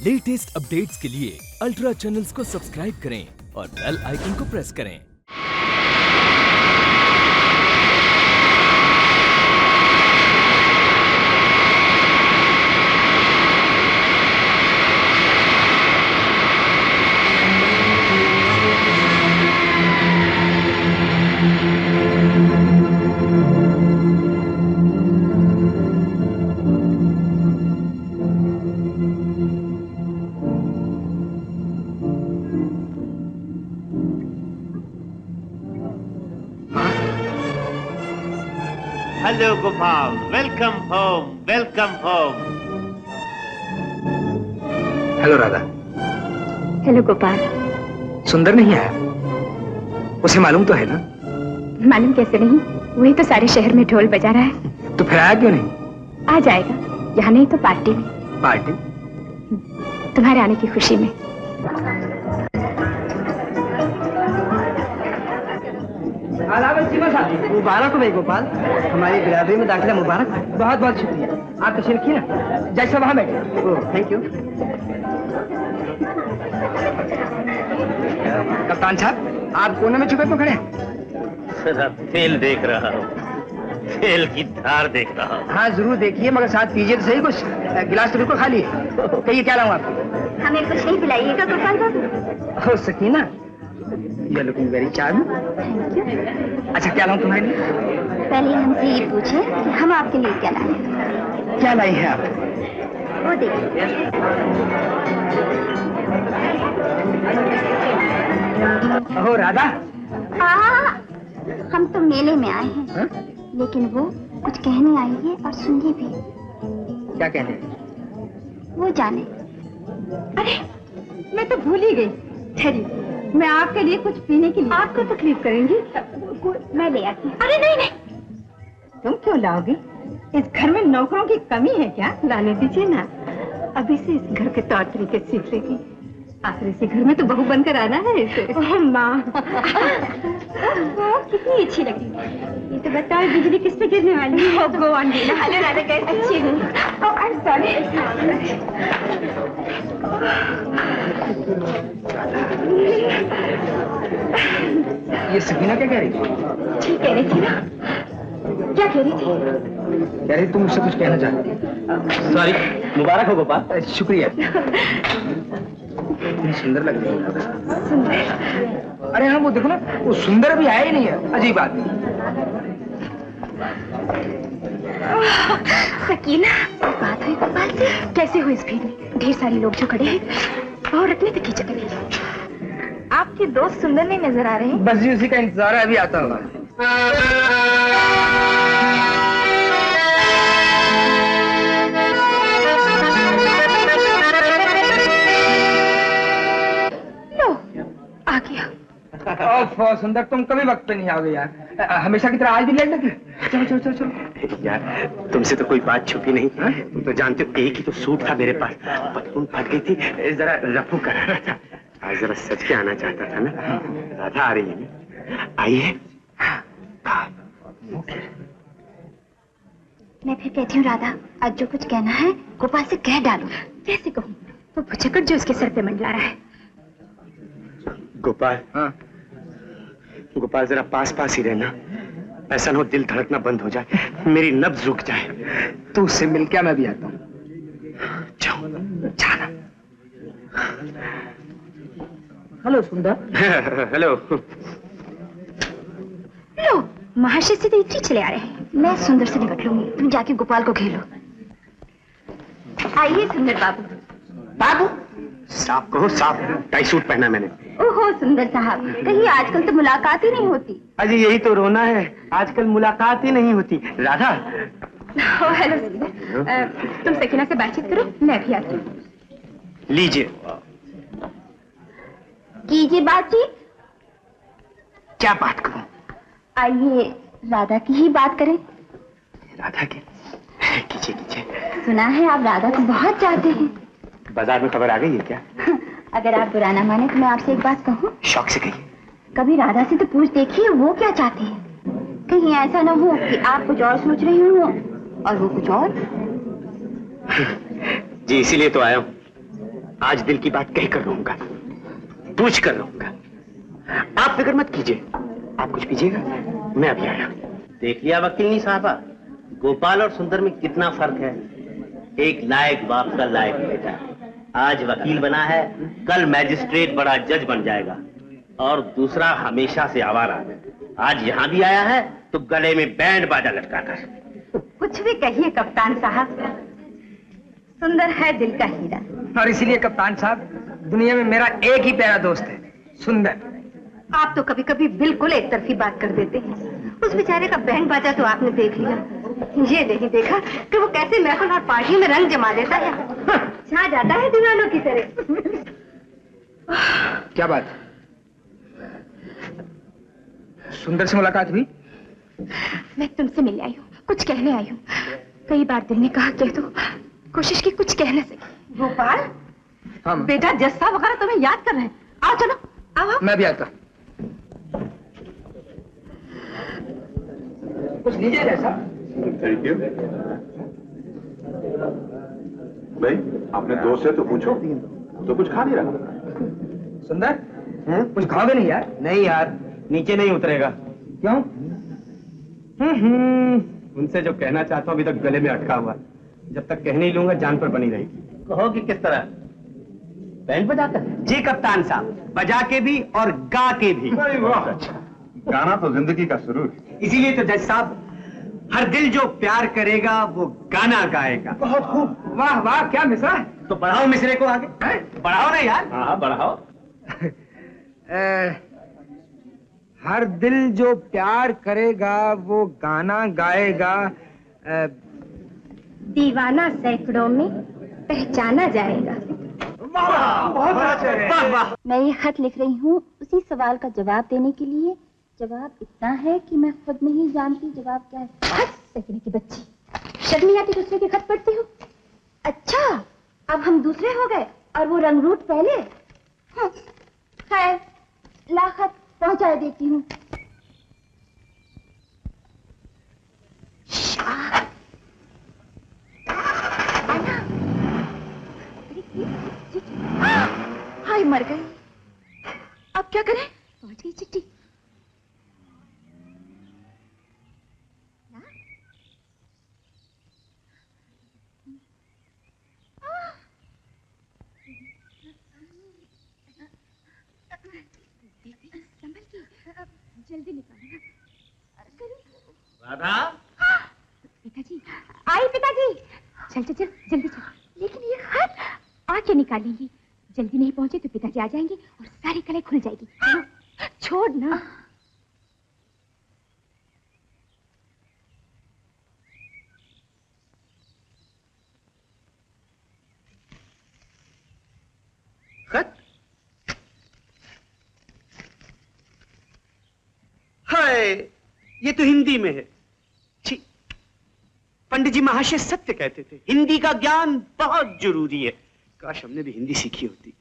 Latest updates के लिए ultra channels को सब्सक्राइब करें और बेल आइकन को प्रेस करें। Hello Gopal, welcome home, welcome home. Hello Radha. Hello Gopal. सुंदर नहीं आया? उसे मालूम तो है ना? मालूम कैसे नहीं, वही तो सारे शहर में ढोल बजा रहा है। तो फिर आया क्यों नहीं? आ जाएगा, यहाँ नहीं तो पार्टी में। पार्टी? तुम्हारे आने की खुशी में। मुबारक हो भाई गोपाल, हमारी बिरादरी में दाखिला मुबारक। बहुत बहुत शुक्रिया, आप तशरीफ रखिए ना, जैसा वहाँ बैठे। Thank you. कप्तान साहब, आप कोने में छुपे क्यों खड़े हैं? सर, खेल देख रहा हूँ, खेल की धार देख रहा हूँ। हाँ जरूर देखिए, मगर साथ पीजिए तो सही कुछ। गिलास तो बिल्कुल खाली है। कहिए क्या लाऊं आपको? हमें कुछ नहीं पिलाइएगा गोपाल बाबू। हो Sakina, you looking very charming. अच्छा क्या लाऊं तुम्हारे लिए? पहले हमसे ये पूछे कि हम आपके लिए क्या लाए। क्या लाई है आप? वो देखिए। ओह राधा। हम तो मेले में आए हैं। हा? लेकिन वो कुछ कहने आई है और सुनिए भी। क्या कहने? वो जाने। अरे मैं तो भूल ही गई। ठहरिए, मैं आपके लिए कुछ पीने के लिए। आपको तकलीफ करेंगी? मैं ले आती हूँ। अरे नहीं नहीं, तुम क्यों लाओगी? इस घर में नौकरों की कमी है क्या? लाने दीजिए ना, अभी से इस घर के तौर तरीके सीख लेगी। आखिर इसी घर में तो बहू बनकर आना है इसे। माँ कितनी अच्छी लगी। ये तो बताओ बिजली किस पे गिरने वाली है? Go on. हेलो राधा, कैसी अच्छी हूँ। I am sorry. ये सकीना क्या कह रही थी? ठीक कह रही थी ना। क्या कह रही थी? कह रही तुम मुझसे कुछ कहना चाहती। सॉरी। मुबारक हो गोपाल। शुक्रिया। इतनी सुंदर लग रही है। सुंदर? अरे हाँ वो देखो ना, वो सुंदर भी आया ही नहीं है। अजीब आदमी। सकीना, बात हुई गोपाल से? कैसे हुई इस भीड़ में? ढेर सारे लोग जो खड़े हैं और रखने तक की जगह नहीं। आपके दोस्त सुंदर नहीं नजर आ रहे हैं? बस जी उसी का इंतजार है, अभी आता होगा। आ गया। ओह सुंदर, तुम कभी वक्त पे नहीं आओगे यार। हमेशा की तरह आज भी लेट लगी। चलो चलो चलो चलो। यार तुमसे तो कोई बात छुपी नहीं। तुम तो जानते हो, एक ही तो सूट था मेरे पास, पतलून फट गई थी, जरा रफू करा रहा था। आज जरा सच के आना चाहता था ना। राधा आ रही है, आइए। मैं फिर कहती हूँ राधा, आज जो कुछ कहना है गोपाल से कह डालो। कैसे कहूँ? वो भुचक्कड़ जो उसके सर पे मंडला रहा है। गोपाल। हाँ? गोपाल जरा पास पास ही रहना, ऐसा न हो दिल धड़कना बंद हो जाए, मेरी नब्ज रुक जाए। तू उससे मिल क्या, मैं भी आता हूँ। जाओ, जाना। हेलो सुंदर। हेलो। लो, महाशय से तो इतनी चले आ रहे हैं। मैं सुंदर से निपट लूंगी, तुम जाके गोपाल को घेरो। आइए सुंदर बाबू। बाबू? साफ कहो साफ। टाई सूट पहना मैंने। ओहो सुंदर साहब, कहीं आजकल तो मुलाकात ही नहीं होती। अजी यही तो रोना है, आजकल मुलाकात ही नहीं होती। राधा। हेलो सुंदर, तुम सकीना से बातचीत करो, मैं भी आती हूँ। लीजिए। कीजिए बातचीत। क्या बात करूं? आइए राधा की ही बात करें। राधा की? कीजिए कीजिए। सुना है आप राधा को बहुत चाहते हैं। बाजार में खबर आ गई है क्या? अगर आप बुरा ना माने तो मैं आपसे एक बात कहूँ? शौक से कहिए। कभी राधा से तो पूछ देखिए वो क्या चाहती है। कहीं ऐसा ना हो कि आप कुछ और सोच रही हो और वो कुछ और। जी इसीलिए तो आया हूँ। आज दिल की बात कह कर रहूंगा, पूछ कर रहूंगा। आप फिक्र मत कीजिए। आप कुछ पीजिएगा? मैं अभी आया। देख लिया वकील साहबा, गोपाल और सुंदर में कितना फर्क है। एक लायक बाप का लायक बेटा, आज वकील बना है, कल मैजिस्ट्रेट बड़ा जज बन जाएगा। और दूसरा हमेशा से आवारा, आज यहाँ भी आया है तो गले में बैंड बाजा लटका कर। कुछ भी कहिए कप्तान साहब, सुंदर है दिल का हीरा। और इसीलिए कप्तान साहब, दुनिया में मेरा एक ही प्यारा दोस्त है, सुंदर। आप तो कभी कभी बिल्कुल एक तरफी बात कर देते हैं। उस बेचारे का बैंड बाजा तो आपने देख लिया, ये नहीं देखा कि वो कैसे महफिल और पार्टी में रंग जमा देता है, छा जाता है दीवानों की तरह। क्या बात, सुंदर से मुलाकात हुई? मैं तुमसे मिलने आई हूँ, कुछ कहने आई हूँ। कई बार दिल ने कहा कह दो, कोशिश की कुछ कह न सकी। गोपाल, हम बेटा जस्सा वगैरह तुम्हें याद कर रहे हैं। आओ चलो, आओ। मैं भी आता। कुछ लीजिए जैसा। Thank you. भाई आपने दोस्त से तो पूछो, तो कुछ खा नहीं रहा। सुंदर, कुछ खाओगे नहीं यार? नहीं यार, नीचे नहीं उतरेगा। क्यों? उनसे जो कहना चाहता हूँ अभी तक गले में अटका हुआ, जब तक कह नहीं लूंगा जान पर बनी रहेगी। कहोगे किस तरह? बैंड बजाकर? जी कप्तान साहब, बजा के भी और गा के भी। अच्छा, गाना तो जिंदगी का सुरूर है। इसीलिए तो जज साहब, हर दिल जो प्यार करेगा वो गाना गाएगा। बहुत खूब, वाह वाह, क्या मिसरा है। तो बढ़ाओ मिसरे को आगे। बढ़ाओ ना यार। हाँ बढ़ाओ। हर दिल जो प्यार करेगा वो गाना गाएगा। दीवाना सैकड़ों में पहचाना जाएगा। मैं ये खत लिख रही हूँ उसी सवाल का जवाब देने के लिए। जवाब इतना है कि मैं खुद नहीं जानती जवाब क्या है। सकीने की बच्ची, शर्म नहीं आती दूसरे के खत पढ़ती हो? अच्छा, अब हम दूसरे हो गए और वो रंगरूट पहले। खैर, ला खत पहुंचा देती हूँ। हाय, मर गई। अब क्या करें? पहुंच गई चिट्ठी। जल्दी निकालो। राधा, पिताजी, आई पिताजी। चल चल चल, जल्दी चल। लेकिन ये खत आके निकालेंगी, जल्दी नहीं पहुंचे तो पिताजी आ जाएंगे और सारी कलाई खुल जाएगी। चलो, छोड़ ना। खत? हाय, ये तो हिंदी में है। छी, पंडित जी महाशय सत्य कहते थे, हिंदी का ज्ञान बहुत जरूरी है। काश हमने भी हिंदी सीखी होती।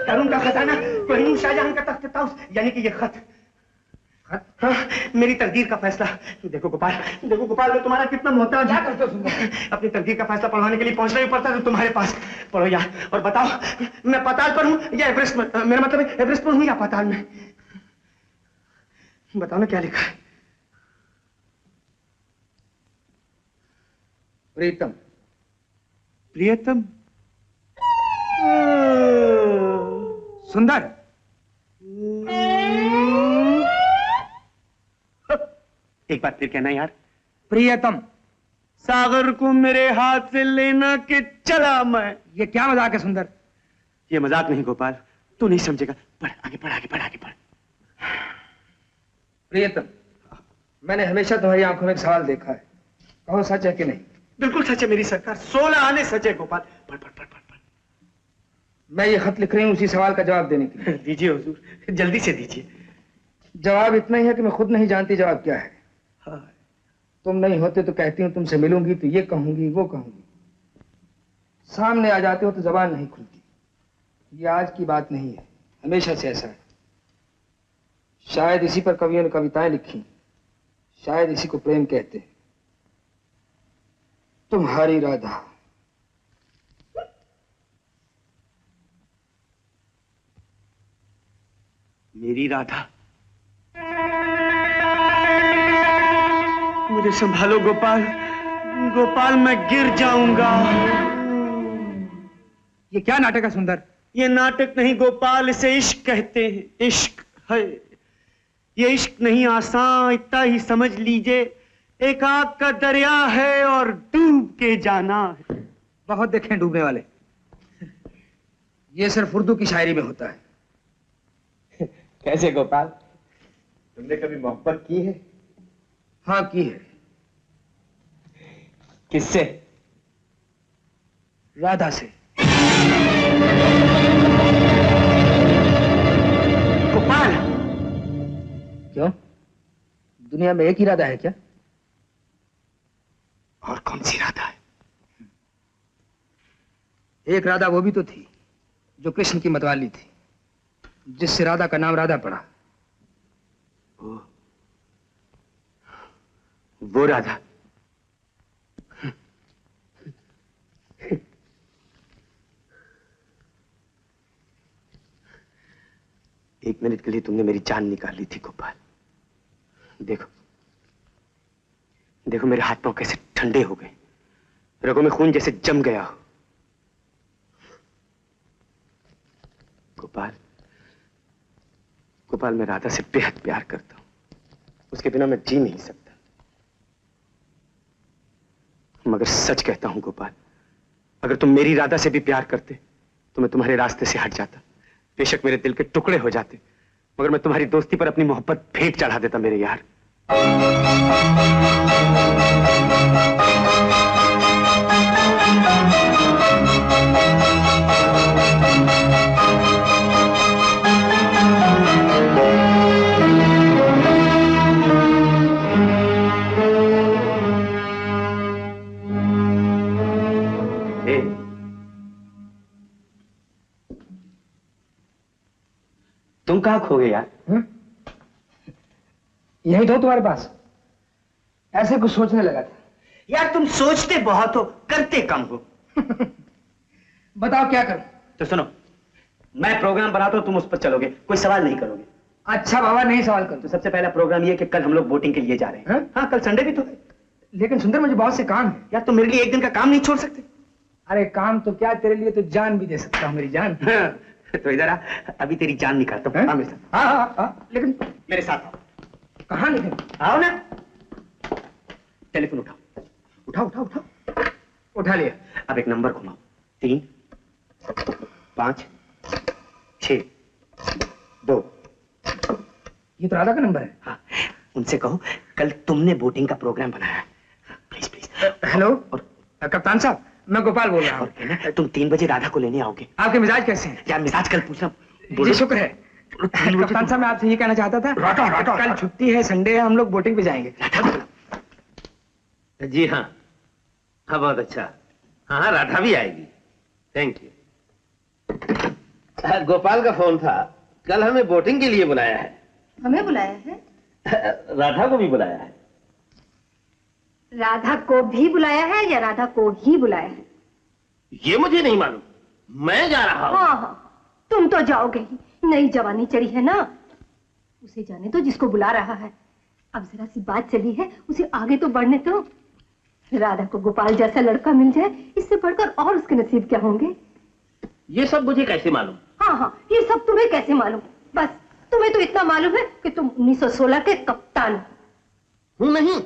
तरुण का खजाना, कोहिनूर शाहजहां का तख्त ताउस, यानी कि ये खत। हाँ, मेरी तकदीर का फैसला। देखो गोपाल, मैं तुम्हारा कितना मोहताज क्या करते हो सुंदर? अपनी तकदीर का फैसला पढ़वाने के लिए पहुंचना ही पड़ता है तुम्हारे पास। पढ़ो यार और बताओ, मैं पाताल पर हूँ या एवरेस्ट में? मेरा मतलब है एवरेस्ट पर हूँ या पाताल में? बताओ ना क्या लिखा है। प्रीतम। प्रियतम? सुंदर, एक बात फिर कहना यार। प्रियतम। सागर को मेरे हाथ से लेना के चला मैं। ये क्या मजाक है सुंदर? ये मजाक नहीं गोपाल, तू नहीं समझेगा। पढ़, आगे पढ़, आगे पढ़, आगे पढ़। प्रियतम, मैंने हमेशा तुम्हारी आंखों में एक सवाल देखा है, कहो सच है कि नहीं? बिल्कुल सच है मेरी सरकार, 16 आने सच है गोपाल। पढ़ पढ़ पढ़ पढ़ पढ़। मैं ये खत लिख रही हूँ उसी सवाल का जवाब देने के लिए। दीजिए हुजूर, जल्दी से दीजिए। जवाब इतना ही है कि मैं खुद नहीं जानती जवाब क्या है। हाँ। तुम नहीं होते तो कहती हूँ तुमसे मिलूंगी तो ये कहूंगी वो कहूंगी, सामने आ जाते हो तो जबान नहीं खुलती। ये आज की बात नहीं है, हमेशा से ऐसा है। शायद इसी पर कवियों ने कविताएं लिखी, शायद इसी को प्रेम कहते हैं। तुम्हारी राधा। मेरी राधा। मुझे संभालो गोपाल, गोपाल मैं गिर जाऊंगा। ये क्या नाटक है सुंदर? ये नाटक नहीं गोपाल, इसे इश्क कहते हैं। इश्क है ये, इश्क नहीं आसान, इतना ही समझ लीजिए। एक आग का दरिया है और डूब के जाना है। बहुत देखे डूबने वाले। ये सिर्फ उर्दू की शायरी में होता है। कैसे गोपाल, तुमने कभी मोहब्बत की है? हाँ की है। किससे? राधा से। गोपाल, क्यों? दुनिया में एक ही राधा है क्या? और कौन सी राधा है? एक राधा वो भी तो थी जो कृष्ण की मतवाली थी, जिससे राधा का नाम राधा पड़ा। वो राधा। एक मिनट के लिए तुमने मेरी जान निकाल ली थी गोपाल। देखो देखो मेरे हाथ पांव कैसे ठंडे हो गए, रगों में खून जैसे जम गया हो। गोपाल, गोपाल मैं राधा से बेहद प्यार करता हूं, उसके बिना मैं जी नहीं सकता। मगर सच कहता हूं गोपाल, अगर तुम मेरी राधा से भी प्यार करते तो मैं तुम्हारे रास्ते से हट जाता। बेशक मेरे दिल के टुकड़े हो जाते, मगर मैं तुम्हारी दोस्ती पर अपनी मोहब्बत भेंट चढ़ा देता मेरे यार। तुम कहाँ खो गए यार? यही तो तुम्हारे पास। ऐसे कुछ सोचने लगा था। यार तुम सोचते बहुत हो, करते कम हो। बताओ क्या करूं? तो सुनो, मैं प्रोग्राम बनाता हूं, तुम उस पर चलोगे, कोई सवाल नहीं करोगे। अच्छा बाबा, नहीं सवाल करो। तो सबसे पहला प्रोग्राम ये कि कल हम लोग वोटिंग के लिए जा रहे हैं। हाँ, कल संडे भी तो है। लेकिन सुंदर मुझे बहुत से काम है। यार तुम मेरे लिए एक दिन का काम नहीं छोड़ सकते? अरे काम तो क्या, तेरे लिए तो जान भी दे सकता हूँ, मेरी जान। तो इधर आ, अभी तेरी जान निकालता हूँ। हाँ मेरे साथ। हाँ, लेकिन मेरे साथ आओ। कहाँ लेकिन? आओ ना। टेलीफोन उठाओ, उठाओ उठाओ उठाओ। उठा लिया। अब एक नंबर घुमाओ, 3 5 6 2। ये तो राधा का नंबर है। हाँ, उनसे कहो कल तुमने वोटिंग का प्रोग्राम बनाया है। Please please. हेलो, और कप्तान साहब, मैं गोपाल बोल रहा हूँ। और कहना तुम 3 बजे राधा को लेने आओगे। आपके मिजाज कैसे हैं? यार मिजाज कल पूछना। जी शुक्र है। कप्तान साहब मैं आपसे ये कहना चाहता था, कल छुट्टी है, संडे है, हम लोग बोटिंग पे जाएंगे। जी हाँ, हाँ बहुत अच्छा। हाँ हाँ, राधा भी आएगी। Thank you. गोपाल का फोन था, कल हमें बोटिंग के लिए बुलाया है। हमें बुलाया है? राधा को भी बुलाया है। राधा को भी बुलाया है या राधा को ही बुलाया है? ये मुझे नहीं मालूम, मैं जा रहा हूँ। हाँ हाँ, तुम तो जाओगे ही, नई जवानी चढ़ी है ना। उसे जाने तो जिसको बुला रहा है। अब जरा सी बात चली है, उसे आगे तो बढ़ने दो। राधा को गोपाल जैसा लड़का मिल जाए, इससे बढ़कर और उसके नसीब क्या होंगे? ये सब मुझे कैसे मालूम? हाँ हाँ, ये सब तुम्हें कैसे मालूम? बस तुम्हें तो इतना मालूम है कि तुम 1916 के कप्तान हो। नहीं,